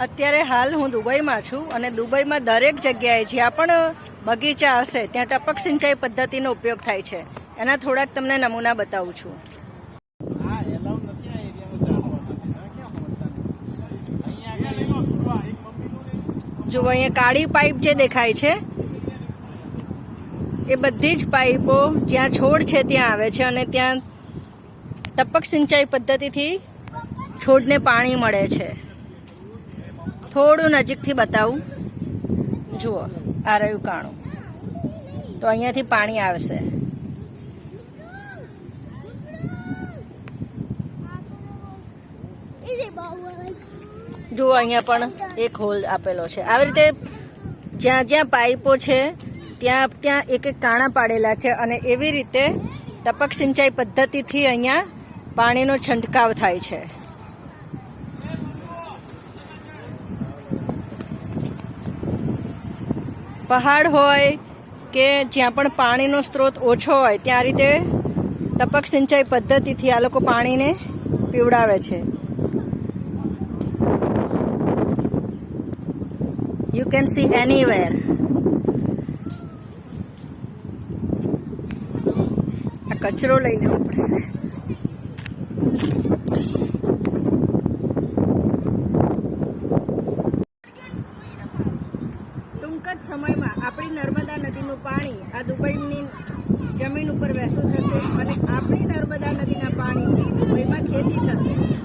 અત્યારે હાલ હું દુબઈમાં છું અને દુબઈમાં દરેક જગ્યાએ જ્યાં પણ બગીચા હશે ત્યાં ટપક સિંચાઈ પદ્ધતિનો ઉપયોગ થાય છે. એના થોડાક તમને નમૂના બતાવું છું. જુઓ અહીંયા કાળી પાઇપ જે દેખાય છે એ બધી જ પાઇપો જ્યાં છોડ છે ત્યાં આવે છે અને ત્યાં ટપક સિંચાઈ પદ્ધતિથી છોડને પાણી મળે છે. થોડું નજીકથી બતાવું. જુઓ આ રહ્યું કાણું, તો અહીંયાથી પાણી આવશે. જુઓ અહીંયા પણ એક હોલ આપેલો છે. આવી રીતે જ્યાં જ્યાં પાઇપો છે ત્યાં ત્યાં એક એક કાણા પાડેલા છે અને એવી રીતે ટપક સિંચાઈ પદ્ધતિથી અહીંયા પાણીનો છંટકાવ થાય છે. પહાડ હોય કે જ્યાં પણ પાણીનો સ્ત્રોત ઓછો હોય ત્યાં રીતે ટપક સિંચાઈ પદ્ધતિથી આ લોકો પાણીને પીવડાવે છે. You can see anywhere. આ કચરો લઈ લેવો પડશે. ટૂંક જ સમયમાં આપણી નર્મદા નદીનું પાણી આ દુબઈની જમીન ઉપર વહેતું થશે અને આપણી નર્મદા નદીના પાણીથી દુબઈમાં ખેતી થશે.